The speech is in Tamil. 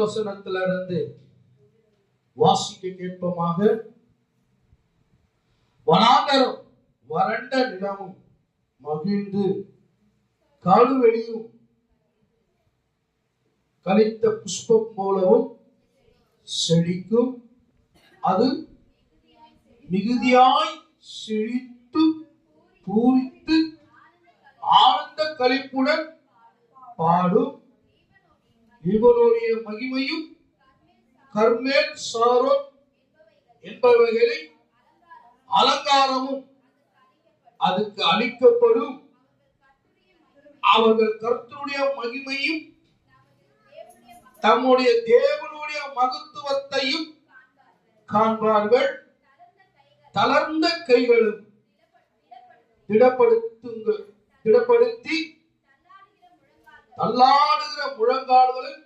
வசனத்திலிருந்து வாசிக்க கேட்போமாக. வனாந்தரம் வறண்ட நிலமும் மகிழ்ந்து காடுவெளியும் கலித்த புஷ்பம் போலவும் செழிக்கும். அது மிகுதியாய் செழித்து பூரித்து ஆனந்த களிப்புடன் பாடும். இவனுடைய மகிமையும் கர்மேல் சாரோன் என்பவைகளை அலங்காரமும் அதுக்கு அளிக்கப்படும். அவர்கள் கர்த்தருடைய மகிமையும் தம்முடைய தேவனுடைய மகத்துவத்தையும் காண்பார்கள். தளர்ந்த கைகளும் திடப்படுத்தி தள்ளாடுகிற முழங்கால்களும்